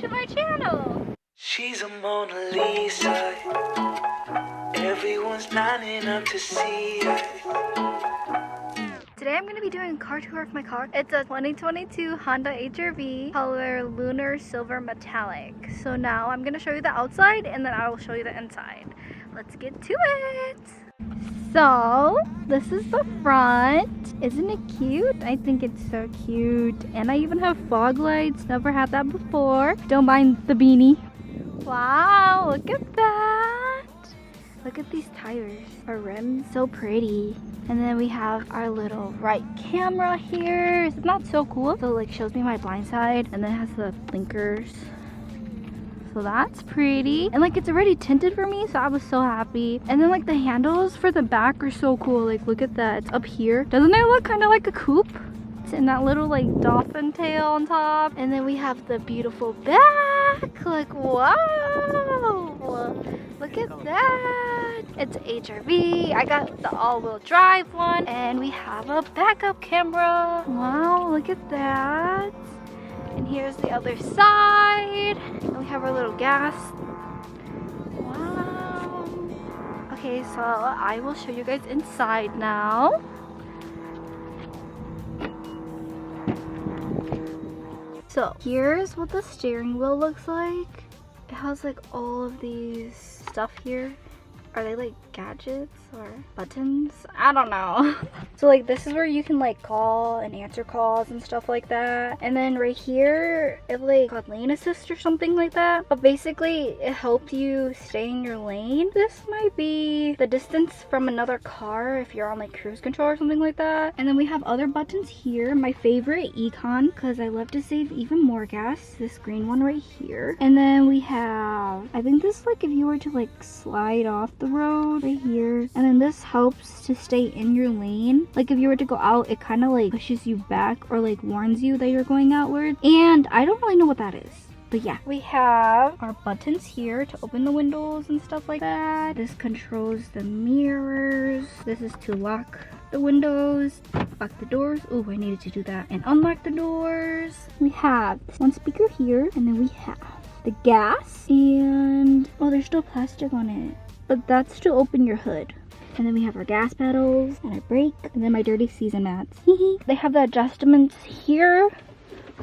to my channel. She's a Mona Lisa. Everyone's lining up to see her. Today I'm going to be doing a car tour of my car. It's a 2022 Honda HR-V color Lunar Silver Metallic. So now I'm going to show you the outside and then I will show you the inside. Let's get to it. So this is the front. Isn't it cute? I think it's so cute. And I even have fog lights. Never had that before. Don't mind the beanie. Wow, look at that. Look at these tires. Our rims, so pretty. And then we have our little right camera here. It's not so cool. So it like shows me my blind side and then it has the blinkers. So that's pretty. And like it's already tinted for me, so I was so happy. And then like the handles for the back are so cool. Like look at that, it's up here. Doesn't it look kind of like a coupe? And that little like dolphin tail on top. And then we have the beautiful back. Like wow, look at that. It's HR-V. I got the all-wheel drive one. And we have a backup camera. Wow, look at that. And here's the other side. And we have our little gas. Wow. Okay, so I will show you guys inside now. So here's what the steering wheel looks like. It has like all of these stuff here. Are they like gadgets or buttons? I don't know. So like this is where you can like call and answer calls and stuff like that. And then right here, it like called lane assist or something like that. But basically it helps you stay in your lane. This might be the distance from another car if you're on like cruise control or something like that. And then we have other buttons here. My favorite Econ, because I love to save even more gas. This green one right here. And then we have, I think this like if you were to like slide off the road right here, and then this helps to stay in your lane. Like if you were to go out, it kind of like pushes you back or like warns you that you're going outward. And I don't really know what that is, but yeah. We have our buttons here to open the windows and stuff like that. This controls the mirrors. This is to lock the windows, lock the doors. Oh, I needed to do that. And unlock the doors. We have one speaker here, and then we have the gas, and oh, there's still plastic on it. But that's to open your hood. And then we have our gas pedals and our brake, and then my dirty season mats. They have the adjustments here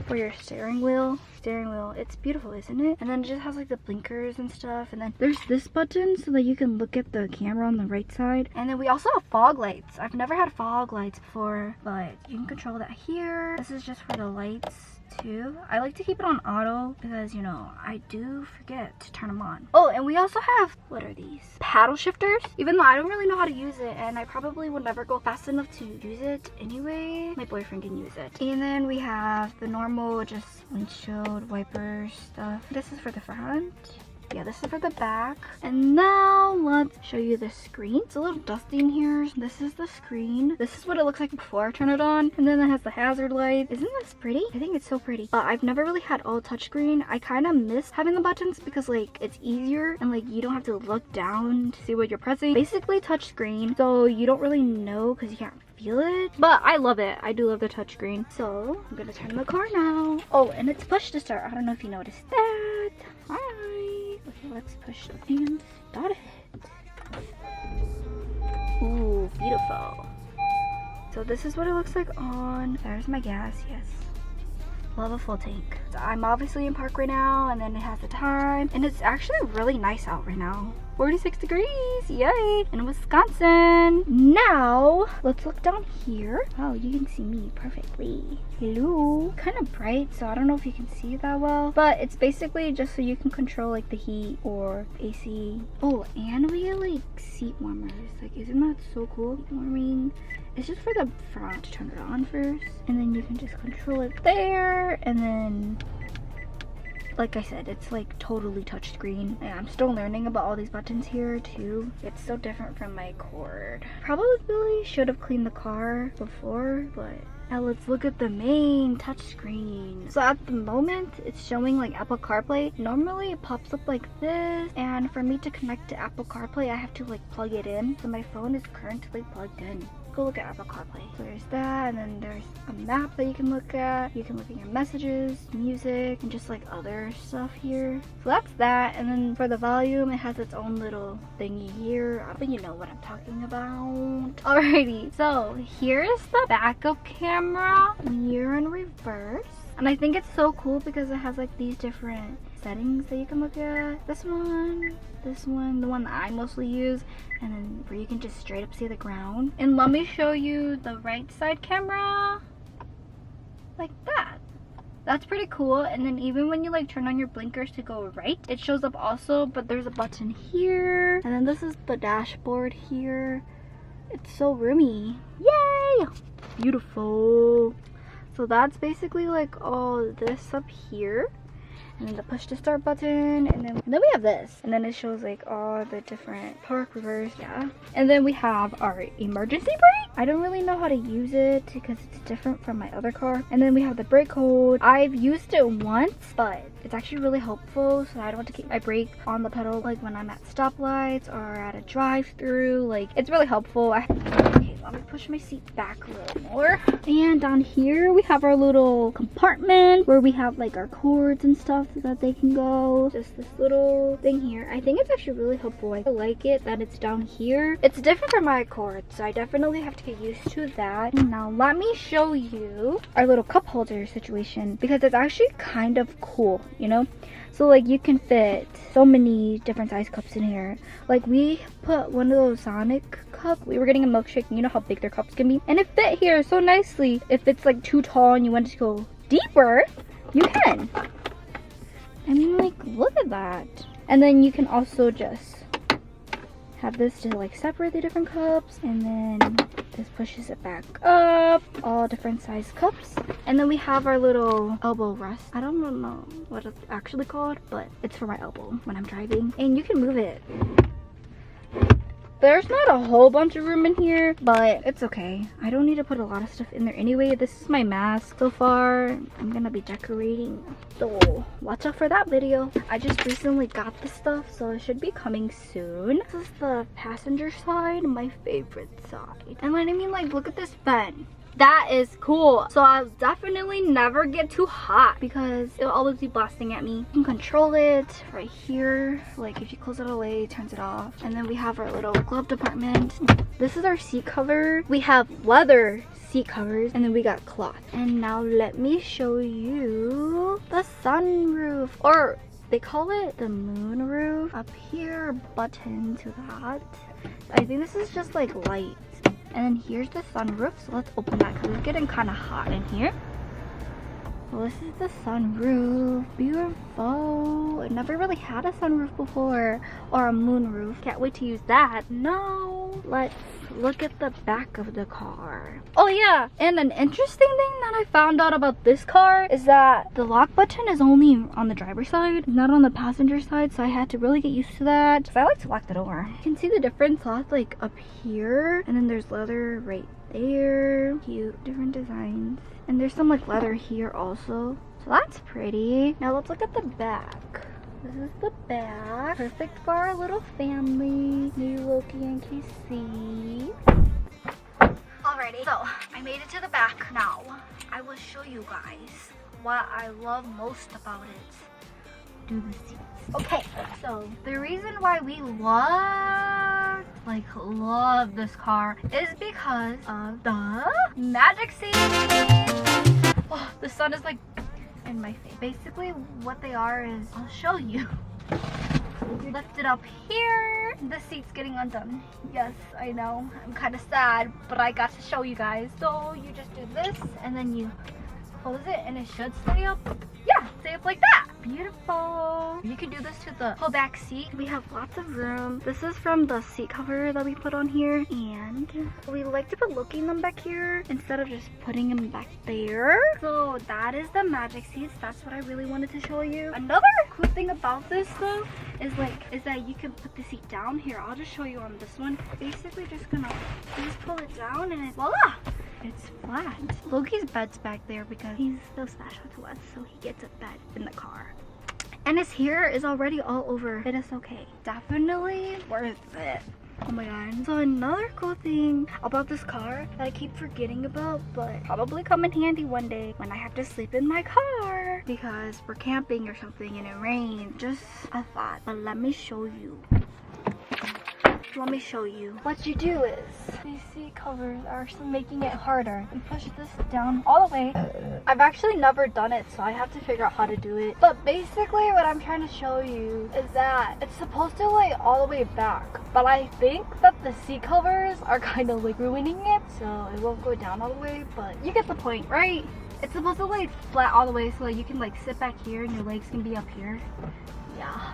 for your steering wheel. It's beautiful, isn't it? And then it just has like the blinkers and stuff. And then there's this button so that you can look at the camera on the right side. And then we also have fog lights. I've never had fog lights before, but you can control that here. This is just for the lights too. I like to keep it on auto because, you know, I do forget to turn them on. Oh, and we also have, what are these? Paddle shifters. Even though I don't really know how to use it, and I probably would never go fast enough to use it anyway, my boyfriend can use it. And then we have the normal just windshield wiper stuff. This is for the front. Yeah, this is for the back. And now let's show you the screen. It's a little dusty in here. This is the screen. This is what it looks like before I turn it on. And then it has the hazard light. Isn't this pretty? I think it's so pretty. I've never really had all touchscreen. I kind of miss having the buttons because like it's easier and like you don't have to look down to see what you're pressing. Basically touchscreen, so you don't really know because you can't feel it, but I love it. I do love the touchscreen. So I'm gonna turn the car now. Oh, and it's push to start. I don't know if you noticed that. Hi. Okay, let's push and start it. Ooh, beautiful. So this is what it looks like on. There's my gas, yes. Love a full tank. So I'm obviously in park right now, and then it has the time, and it's actually really nice out right now. 46 degrees, yay, in Wisconsin. Now, let's look down here. Oh, you can see me perfectly. Hello. Kind of bright, so I don't know if you can see that well, but it's basically just so you can control like the heat or AC. Oh, and we get like seat warmers. Like, isn't that so cool? Seat warming. It's just for the front to turn it on first, and then you can just control it there, and then like I said, it's like totally touchscreen. And I'm still learning about all these buttons here too. It's so different from my Accord. Probably should have cleaned the car before, but now let's look at the main touchscreen. So at the moment, it's showing like Apple CarPlay. Normally it pops up like this, and for me to connect to Apple CarPlay, I have to like plug it in. So my phone is currently plugged in. go look at Apple CarPlay. So there's that, and then there's a map that you can look at. You can look at your messages, music, and just like other stuff here. So that's that, and then for the volume, it has its own little thingy here. But you know what I'm talking about. Alrighty, so here's the backup camera, mirror in reverse. And I think it's so cool because it has like these different settings that you can look at. This one, the one that I mostly use, and then where you can just straight up see the ground. And let me show you the right side camera, like that. That's pretty cool. And then even when you like turn on your blinkers to go right, it shows up also, but there's a button here. And then this is the dashboard here. It's so roomy. Yay! Beautiful. So that's basically like all this up here. And then the push to start button, and then we have this, and then it shows like all the different park, reverse, yeah. And then we have our emergency brake. I don't really know how to use it because it's different from my other car. And then we have the brake hold. I've used it once, but it's actually really helpful, so I don't have to keep my brake on the pedal like when I'm at stoplights or at a drive-through. Like, it's really helpful. Okay, let me push my seat back a little more. And down here we have our little compartment where we have like our cords and stuff so that they can go. Just this little thing here. I think it's actually really helpful. I like it that it's down here. It's different from my cords, so I definitely have to get used to that. Now let me show you our little cup holder situation because it's actually kind of cool, you know? So like you can fit so many different size cups in here. Like we put one of those Sonic cups. We were getting a milkshake, and you know how big their cups can be? And it fit here so nicely. If it's like too tall and you want it to go deeper, you can. I mean, like, look at that. And then you can also just have this to like separate the different cups, and then this pushes it back up. All different size cups. And then we have our little elbow rest. I don't know what it's actually called, but it's for my elbow when I'm driving. And you can move it. There's not a whole bunch of room in here, but it's okay. I don't need to put a lot of stuff in there anyway. This is my mask so far. I'm gonna be decorating, so watch out for that video. I just recently got the stuff, so it should be coming soon. This is the passenger side, my favorite side. And I mean, like, look at this vent. That is cool. So I'll definitely never get too hot because it'll always be blasting at me. You can control it right here. Like if you close it away, it turns it off. And then we have our little glove department. This is our seat cover. We have leather seat covers, and then we got cloth. And now let me show you the sunroof, or they call it the moon roof. Up here, button to that. I think this is just like light. And then here's the sunroof, so let's open that because it's getting kind of hot in here. Well, this is the sunroof. Beautiful. I never really had a sunroof before, or a moonroof. Can't wait to use that. No, let's look at the back of the car. Oh yeah, and an interesting thing that I found out about this car is that the lock button is only on the driver's side, not on the passenger side, so I had to really get used to that because I like to lock the door. You can see the different cloth like up here, and then there's leather right there. Cute, different designs. And there's some like leather here also, so that's pretty. Now let's look at the back. This is the back. Perfect for our little family. Me, Loki, and KC. Alrighty, so I made it to the back. Now, I will show you guys what I love most about it. Do the seats. Okay, so the reason why we love this car is because of the magic seat. Oh, the sun is like in my face. Basically what they are is, I'll show you. You lift it up here, the seat's getting undone. Yes, I know, I'm kind of sad, but I got to show you guys. So you just do this and then you close it and it should stay up. Yeah, stay up like that. Beautiful. You can do this to the whole back seat. We have lots of room. This is from the seat cover that we put on here, and we like to put Loki in them back here instead of just putting him back there. So that is the magic seats. That's what I really wanted to show you. Another cool thing about this though is that you can put the seat down here. I'll just show you on this one. Basically just gonna pull it down and voila! It's flat. Loki's bed's back there because he's so special to us, so he gets a bed in the car. And his hair is already all over. It is okay. Definitely worth it. Oh my god. So another cool thing about this car that I keep forgetting about, but probably come in handy one day when I have to sleep in my car because we're camping or something and it rains. Just a thought. But let me show you. Let me show you. What you do is these seat covers are actually making it harder. You push this down all the way. I've actually never done it, so I have to figure out how to do it. But basically what I'm trying to show you is that it's supposed to lay all the way back. But I think that the seat covers are kind of like ruining it, so it won't go down all the way, but you get the point, right? It's supposed to lay flat all the way so that you can like sit back here and your legs can be up here. Yeah.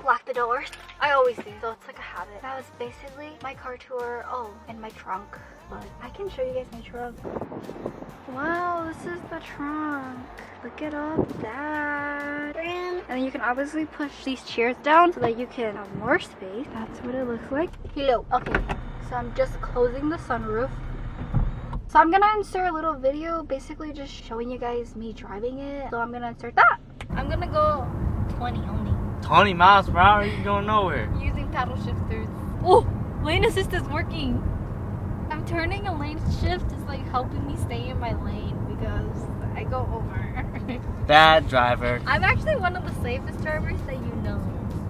Lock the doors. I always do, so it's like a habit. That was basically my car tour. Oh, and my trunk. But I can show you guys my trunk. Wow, this is the trunk. Look at all that. And then you can obviously push these chairs down so that you can have more space. That's what it looks like. Hello. Okay, so I'm just closing the sunroof. So I'm gonna insert a little video basically just showing you guys me driving it. So I'm gonna insert that. I'm gonna go 20 only. 20 miles per hour, you going nowhere. Using paddle shifters. Oh, lane assist is working. I'm turning a lane shift is like helping me stay in my lane because I go over. Bad driver. I'm actually one of the safest drivers that you know.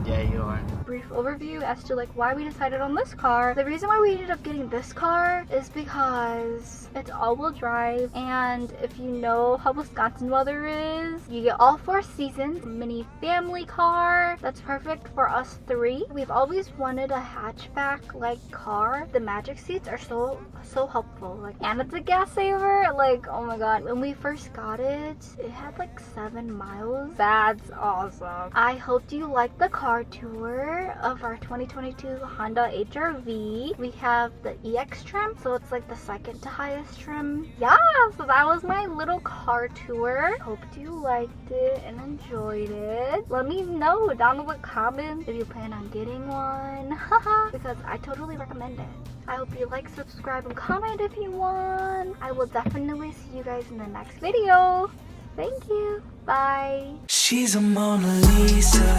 Yeah, you are. Brief overview as to like why we decided on this car. The reason why we ended up getting this car is because it's all-wheel drive, and if you know how Wisconsin weather is, you get all 4 seasons. Mini family car that's perfect for us 3. We've always wanted a hatchback like car. The magic seats are so helpful, like, and it's a gas saver. Like, oh my god, when we first got it, it had like 7 miles. That's awesome. I hope you like the car tour of our 2022 Honda HR-V. We have the EX trim, so it's like the second to highest trim. Yeah, so that was my little car tour. Hope you liked it and enjoyed it. Let me know down in the comments if you plan on getting one. Haha, because I totally recommend it. I hope you like, subscribe, and comment if you want. I will definitely see you guys in the next video. Thank you. Bye. She's a Mona Lisa.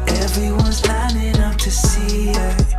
Everyone's lining up to see her.